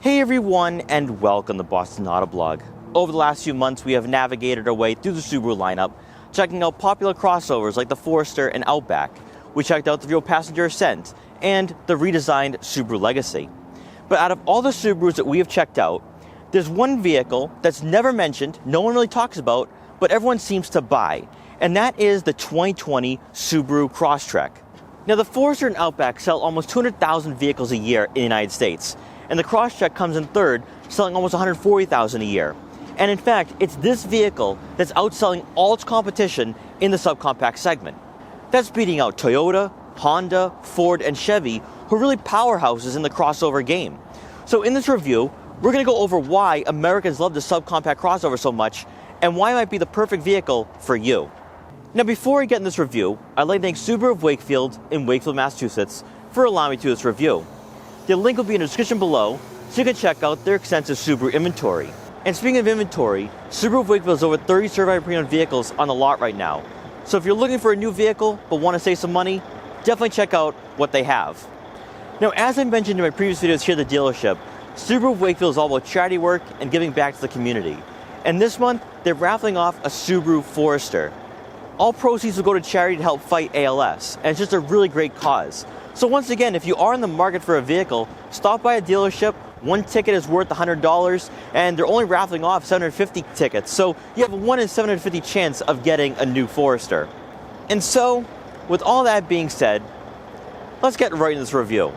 Hey everyone, and welcome to Boston Autoblog. Over the last few months, we have navigated our way through the Subaru lineup, checking out popular crossovers like the Forester and Outback. We checked out the real passenger Ascent and the redesigned Subaru Legacy. But out of all the Subarus that we have checked out, there's one vehicle that's never mentioned, no one really talks about, but everyone seems to buy, and that is the 2020 Subaru Crosstrek. Now, the Forester and Outback sell almost 200,000 vehicles a year in the United States, and the Crosstrek comes in third, selling almost 140,000 a year. And in fact, it's this vehicle that's outselling all its competition in the subcompact segment. That's beating out Toyota, Honda, Ford, and Chevy, who are really powerhouses in the crossover game. So in this review, we're going to go over why Americans love the subcompact crossover so much, and why it might be the perfect vehicle for you. Now, before I get in this review, I'd like to thank Subaru of Wakefield in Wakefield, Massachusetts for allowing me to do this review. The link will be in the description below, so you can check out their extensive Subaru inventory. And speaking of inventory, Subaru of Wakefield has over 30 certified pre-owned vehicles on the lot right now. So if you're looking for a new vehicle but want to save some money, definitely check out what they have. Now, as I mentioned in my previous videos here at the dealership, Subaru of Wakefield is all about charity work and giving back to the community. And this month, they're raffling off a Subaru Forester. All proceeds will go to charity to help fight ALS, and it's just a really great cause. So once again, if you are in the market for a vehicle, stop by a dealership. One ticket is worth $100, and they're only raffling off 750 tickets, so you have a 1 in 750 chance of getting a new Forester. And so, with all that being said, let's get right into this review.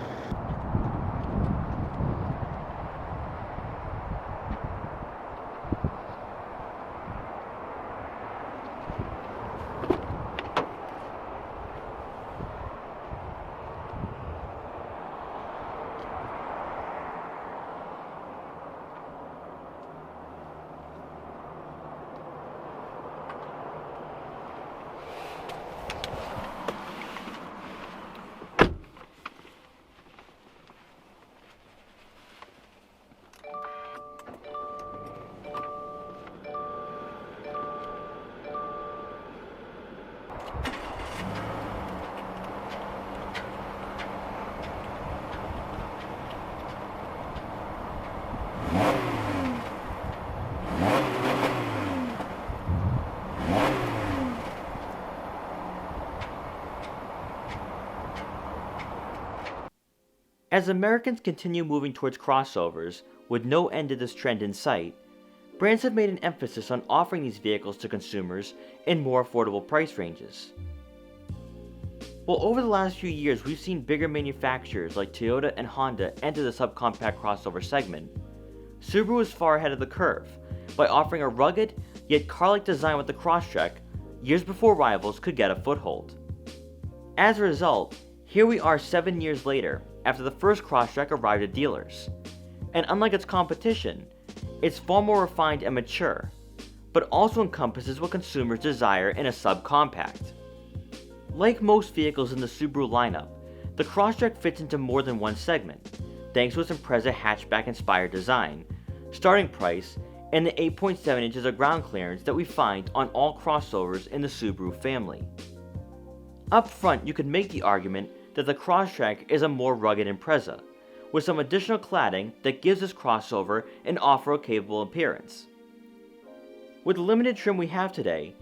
As Americans continue moving towards crossovers, with no end to this trend in sight, brands have made an emphasis on offering these vehicles to consumers in more affordable price ranges. Well, over the last few years, we've seen bigger manufacturers like Toyota and Honda enter the subcompact crossover segment. Subaru is far ahead of the curve by offering a rugged, yet car-like design with the Crosstrek years before rivals could get a foothold. As a result, here we are 7 years later, after the first Crosstrek arrived at dealers. And unlike its competition, it's far more refined and mature, but also encompasses what consumers desire in a subcompact. Like most vehicles in the Subaru lineup, the Crosstrek fits into more than one segment, thanks to its Impreza hatchback-inspired design, starting price, and the 8.7 inches of ground clearance that we find on all crossovers in the Subaru family. Up front, you could make the argument that the Crosstrek is a more rugged Impreza, with some additional cladding that gives this crossover an off-road capable appearance. With the limited trim we have today,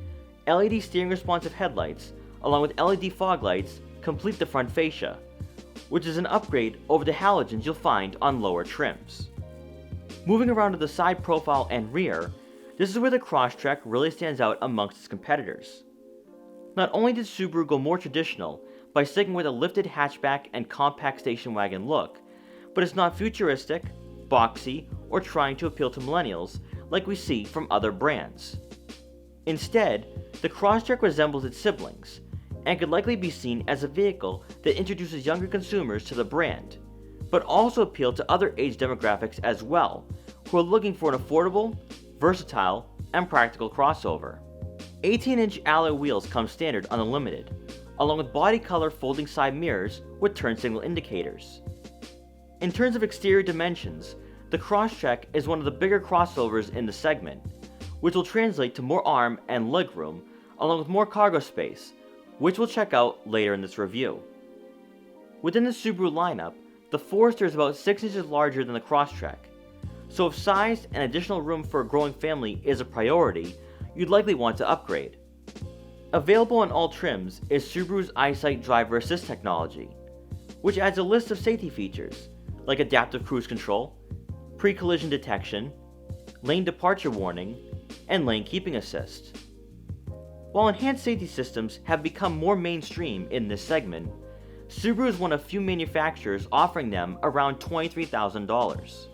LED steering responsive headlights, along with LED fog lights, complete the front fascia, which is an upgrade over the halogens you'll find on lower trims. Moving around to the side profile and rear, this is where the Crosstrek really stands out amongst its competitors. Not only did Subaru go more traditional by sticking with a lifted hatchback and compact station wagon look, but it's not futuristic, boxy, or trying to appeal to millennials like we see from other brands. Instead, the Crosstrek resembles its siblings, and could likely be seen as a vehicle that introduces younger consumers to the brand, but also appeal to other age demographics as well, who are looking for an affordable, versatile, and practical crossover. 18-inch alloy wheels come standard on the Limited, along with body color folding side mirrors with turn signal indicators. In terms of exterior dimensions, the Crosstrek is one of the bigger crossovers in the segment, which will translate to more arm and legroom, along with more cargo space, which we'll check out later in this review. Within the Subaru lineup, the Forester is about 6 inches larger than the Crosstrek, So if size and additional room for a growing family is a priority, you'd likely want to upgrade. Available in all trims is Subaru's EyeSight driver assist technology, which adds a list of safety features like adaptive cruise control, pre-collision detection, lane departure warning, and lane keeping assist. While enhanced safety systems have become more mainstream in this segment, Subaru is one of few manufacturers offering them around $23,000.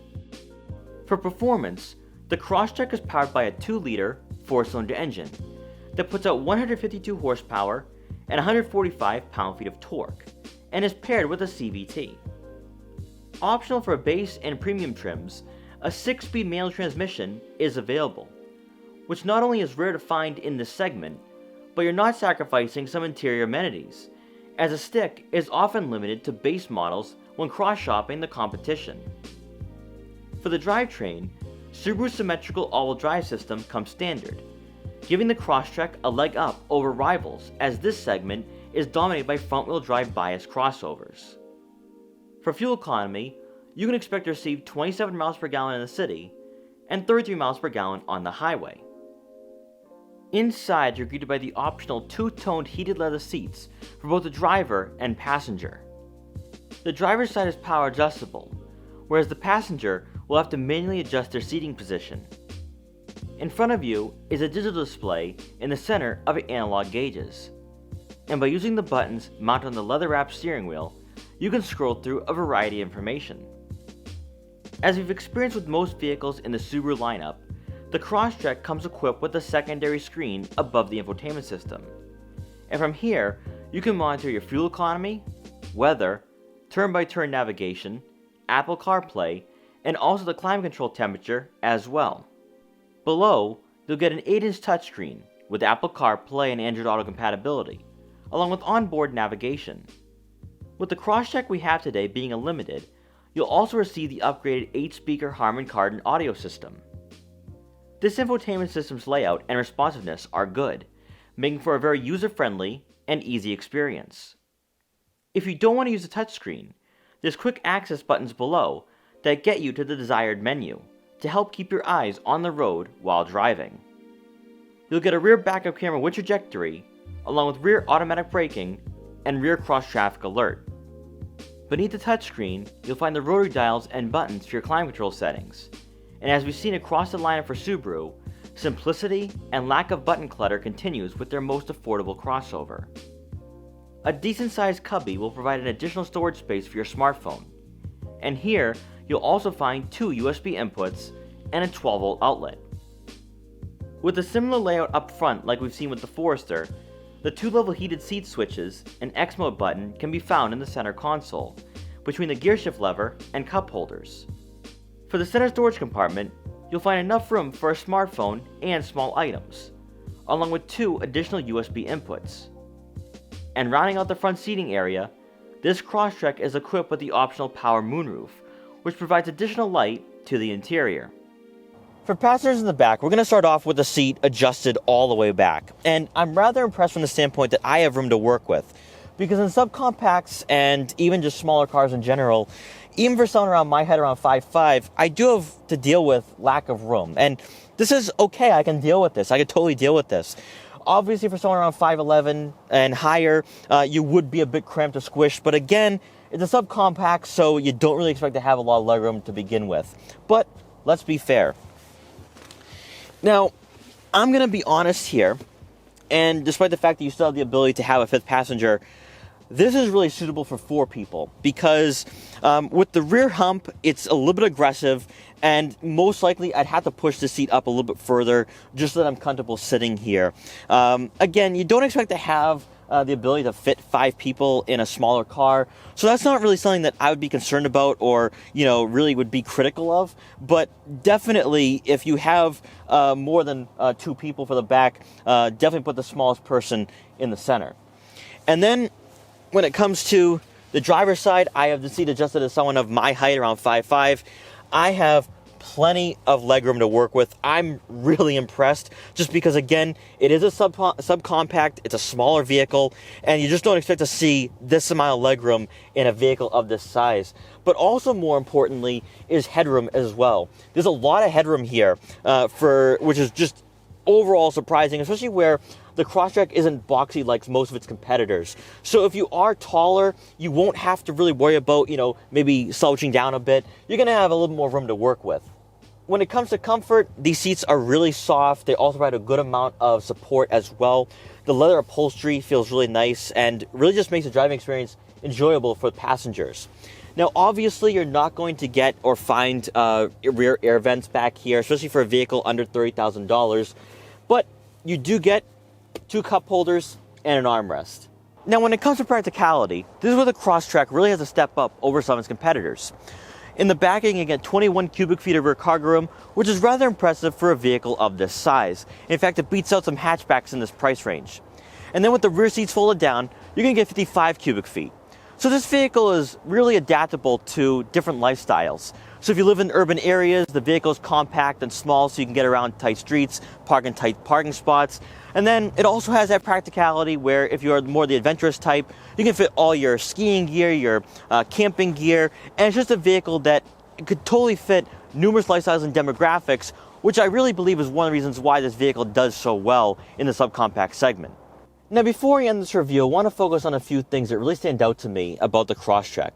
For performance, the Crosstrek is powered by a 2-liter, 4-cylinder engine that puts out 152 horsepower and 145 pound-feet of torque, and is paired with a CVT. Optional for base and premium trims, a 6-speed manual transmission is available, which not only is rare to find in this segment, but you're not sacrificing some interior amenities, as a stick is often limited to base models when cross-shopping the competition. For the drivetrain, Subaru's symmetrical all-wheel drive system comes standard, giving the Crosstrek a leg up over rivals, as this segment is dominated by front-wheel drive bias crossovers. For fuel economy, you can expect to receive 27 miles per gallon in the city and 33 miles per gallon on the highway. Inside, you're greeted by the optional 2-toned heated leather seats for both the driver and passenger. The driver's side is power adjustable, whereas the passenger will have to manually adjust their seating position. In front of you is a digital display in the center of analog gauges, and by using the buttons mounted on the leather-wrapped steering wheel, you can scroll through a variety of information. As we've experienced with most vehicles in the Subaru lineup, the Crosstrek comes equipped with a secondary screen above the infotainment system, and from here you can monitor your fuel economy, weather, turn-by-turn navigation, Apple CarPlay, and also the climate control temperature as well. Below, you'll get an 8-inch touchscreen with Apple CarPlay and Android Auto compatibility, along with onboard navigation. With the Crosstrek we have today being a limited, you'll also receive the upgraded 8-speaker Harman Kardon audio system. This infotainment system's layout and responsiveness are good, making for a very user-friendly and easy experience. If you don't want to use a touchscreen, there's quick access buttons below that get you to the desired menu to help keep your eyes on the road while driving. You'll get a rear backup camera with trajectory, along with rear automatic braking and rear cross-traffic alert. Beneath the touchscreen, you'll find the rotary dials and buttons for your climate control settings. And as we've seen across the lineup for Subaru, simplicity and lack of button clutter continues with their most affordable crossover. A decent-sized cubby will provide an additional storage space for your smartphone. And here, you'll also find 2 USB inputs and a 12-volt outlet. With a similar layout up front like we've seen with the Forester, the 2-level heated seat switches and X mode button can be found in the center console, between the gearshift lever and cup holders. For the center storage compartment, you'll find enough room for a smartphone and small items, along with 2 additional USB inputs. And rounding out the front seating area, this Crosstrek is equipped with the optional power moonroof, which provides additional light to the interior. For passengers in the back, we're going to start off with the seat adjusted all the way back. And I'm rather impressed from the standpoint that I have room to work with, because in subcompacts and even just smaller cars in general, even for someone around my height, around 5'5", I do have to deal with lack of room. And this is okay, I can deal with this. I can totally deal with this. Obviously, for someone around 5'11" and higher, you would be a bit cramped or squished. But again, it's a subcompact, so you don't really expect to have a lot of legroom to begin with. But let's be fair. Now, I'm going to be honest here, and despite the fact that you still have the ability to have a 5th passenger, this is really suitable for 4 people, because with the rear hump, it's a little bit aggressive, and most likely I'd have to push the seat up a little bit further just so that I'm comfortable sitting here. Again, you don't expect to have the ability to fit 5 people in a smaller car, so that's not really something that I would be concerned about or, really would be critical of. But definitely, if you have more than 2 people for the back, definitely put the smallest person in the center. And then, when it comes to the driver's side, I have the seat adjusted as someone of my height, around 5'5". I have plenty of legroom to work with. I'm really impressed just because, again, it is a subcompact, it's a smaller vehicle, and you just don't expect to see this amount of legroom in a vehicle of this size. But also, more importantly, is headroom as well. There's a lot of headroom here, which is just overall surprising, especially where the Crosstrek isn't boxy like most of its competitors. So if you are taller, you won't have to really worry about, maybe slouching down a bit. You're going to have a little more room to work with. When it comes to comfort, these seats are really soft. They also provide a good amount of support as well. The leather upholstery feels really nice and really just makes the driving experience enjoyable for passengers. Now, obviously, you're not going to get or find rear air vents back here, especially for a vehicle under $30,000, but you do get 2 cup holders and an armrest. Now, when it comes to practicality, this is where the Crosstrek really has to step up over some of its competitors. In the back, you can get 21 cubic feet of rear cargo room, which is rather impressive for a vehicle of this size. In fact, it beats out some hatchbacks in this price range. And then with the rear seats folded down, you're going to get 55 cubic feet. So this vehicle is really adaptable to different lifestyles. So if you live in urban areas, the vehicle is compact and small so you can get around tight streets, park in tight parking spots. And then it also has that practicality where if you're more the adventurous type, you can fit all your skiing gear, your camping gear, and it's just a vehicle that could totally fit numerous lifestyles and demographics, which I really believe is one of the reasons why this vehicle does so well in the subcompact segment. Now, before I end this review, I want to focus on a few things that really stand out to me about the Crosstrek.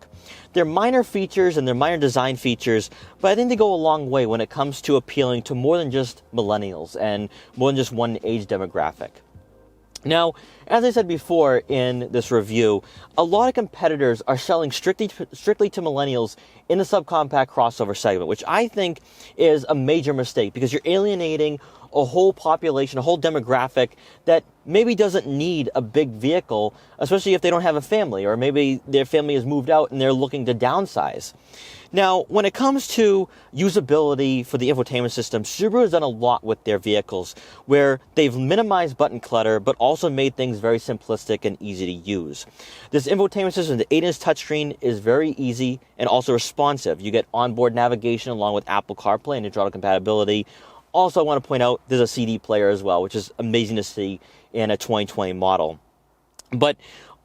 They're minor features and they're minor design features, but I think they go a long way when it comes to appealing to more than just millennials and more than just one age demographic. Now, as I said before in this review, a lot of competitors are selling strictly to millennials in the subcompact crossover segment, which I think is a major mistake because you're alienating a whole population, a whole demographic that maybe doesn't need a big vehicle, especially if they don't have a family or maybe their family has moved out and they're looking to downsize. Now, when it comes to usability for the infotainment system, Subaru has done a lot with their vehicles where they've minimized button clutter but also made things very simplistic and easy to use. This infotainment system, the 8-inch touchscreen, is very easy and also responsive. You get onboard navigation along with Apple CarPlay and Android compatibility. Also, I want to point out there's a CD player as well, which is amazing to see in a 2020 model. But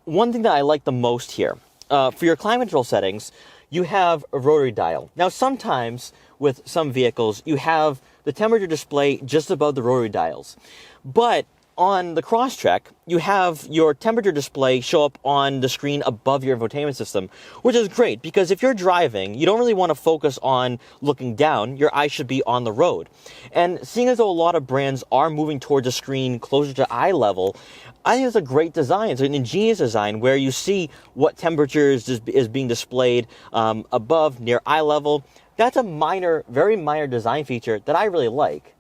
one thing that I like the most here, for your climate control settings, you have a rotary dial. Now, sometimes with some vehicles, you have the temperature display just above the rotary dials. But on the Crosstrek, you have your temperature display show up on the screen above your infotainment system, which is great because if you're driving, you don't really want to focus on looking down. Your eyes should be on the road. And seeing as though a lot of brands are moving towards a screen closer to eye level, I think it's a great design. It's an ingenious design where you see what temperatures is being displayed above, near eye level. That's a very minor design feature that I really like.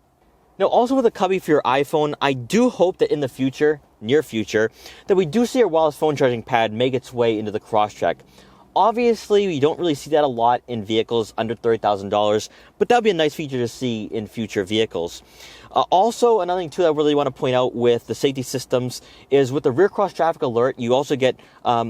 Now, also with a cubby for your iPhone, I do hope that in the future, near future, that we do see our wireless phone charging pad make its way into the Crosstrek. Obviously, we don't really see that a lot in vehicles under $30,000, but that would be a nice feature to see in future vehicles. Also, another thing too that I really want to point out with the safety systems is with the rear cross traffic alert, you also get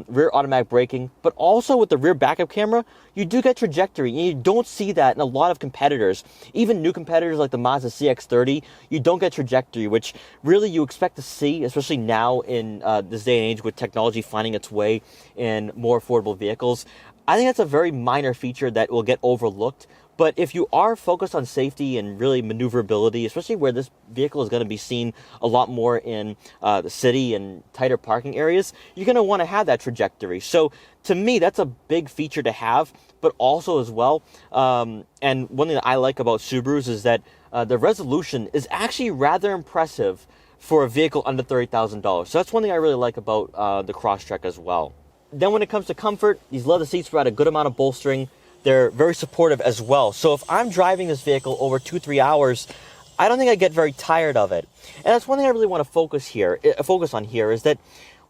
rear automatic braking, but also with the rear backup camera, you do get trajectory. And you don't see that in a lot of competitors. Even new competitors like the Mazda CX-30, you don't get trajectory, which really you expect to see, especially now in this day and age with technology finding its way in more affordable vehicles. I think that's a very minor feature that will get overlooked. But if you are focused on safety and really maneuverability, especially where this vehicle is going to be seen a lot more in the city and tighter parking areas, you're going to want to have that trajectory. So to me, that's a big feature to have, but also as well, and one thing that I like about Subarus is that the resolution is actually rather impressive for a vehicle under $30,000. So that's one thing I really like about the Crosstrek as well. Then when it comes to comfort, these leather seats provide a good amount of bolstering. They're very supportive as well. So if I'm driving this vehicle over 2-3 hours, I don't think I get very tired of it. And that's one thing I really want to focus on here is that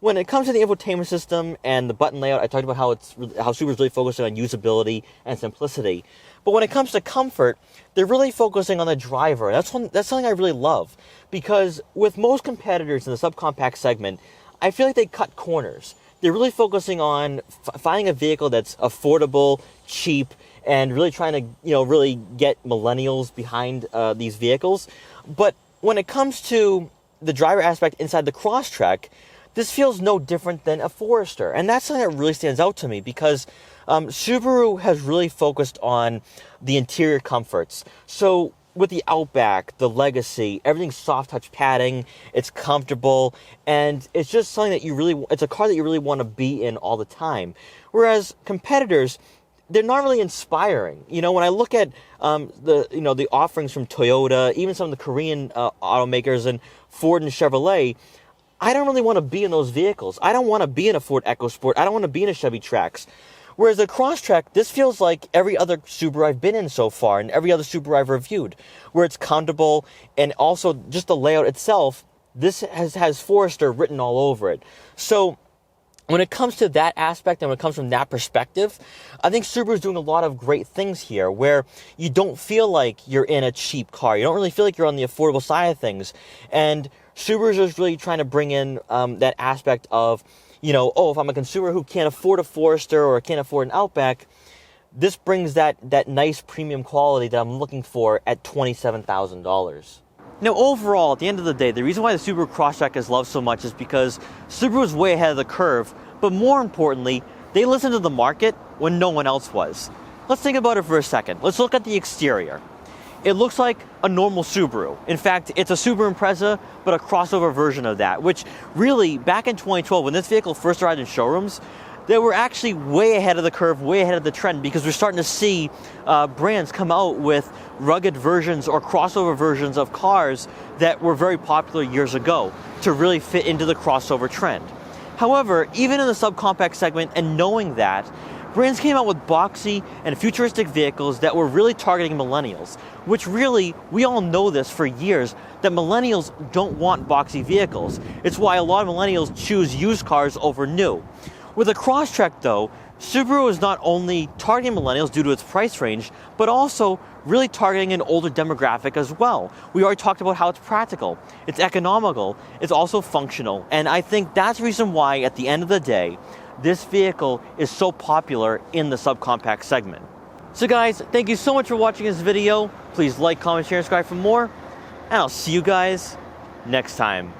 when it comes to the infotainment system and the button layout, I talked about how Subaru's really focusing on usability and simplicity. But when it comes to comfort, they're really focusing on the driver. That's something I really love because with most competitors in the subcompact segment, I feel like they cut corners. They're really focusing on finding a vehicle that's affordable, cheap, and really trying to, really get millennials behind these vehicles. But when it comes to the driver aspect inside the Crosstrek, this feels no different than a Forester. And that's something that really stands out to me because Subaru has really focused on the interior comforts. So with the Outback, the Legacy, everything's soft touch padding, it's comfortable, and it's just something that it's a car that you really want to be in all the time. Whereas competitors, they're not really inspiring. When I look at the offerings from Toyota, even some of the Korean automakers and Ford and Chevrolet, I don't really want to be in those vehicles. I don't want to be in a Ford EcoSport. I don't want to be in a Chevy Trax. Whereas the Crosstrek, this feels like every other Subaru I've been in so far and every other Subaru I've reviewed, where it's comfortable and also just the layout itself, this has Forester written all over it. So when it comes to that aspect and when it comes from that perspective, I think Subaru's doing a lot of great things here where you don't feel like you're in a cheap car. You don't really feel like you're on the affordable side of things. And Subaru's just really trying to bring in that aspect of, if I'm a consumer who can't afford a Forester or can't afford an Outback, this brings that nice premium quality that I'm looking for at $27,000. Now, overall, at the end of the day, the reason why the Subaru Crosstrek is loved so much is because Subaru is way ahead of the curve, but more importantly, they listened to the market when no one else was. Let's think about it for a second. Let's look at the exterior. It looks like a normal Subaru. In fact, it's a Subaru Impreza, but a crossover version of that, which really, back in 2012, when this vehicle first arrived in showrooms, they were actually way ahead of the curve, way ahead of the trend, because we're starting to see brands come out with rugged versions or crossover versions of cars that were very popular years ago to really fit into the crossover trend. However, even in the subcompact segment and knowing that, brands came out with boxy and futuristic vehicles that were really targeting millennials, which really, we all know this for years, that millennials don't want boxy vehicles. It's why a lot of millennials choose used cars over new. With a Crosstrek though, Subaru is not only targeting millennials due to its price range, but also really targeting an older demographic as well. We already talked about how it's practical, it's economical, it's also functional, and I think that's the reason why, at the end of the day, this vehicle is so popular in the subcompact segment. So guys, thank you so much for watching this video. Please like, comment, share, and subscribe for more, and I'll see you guys next time.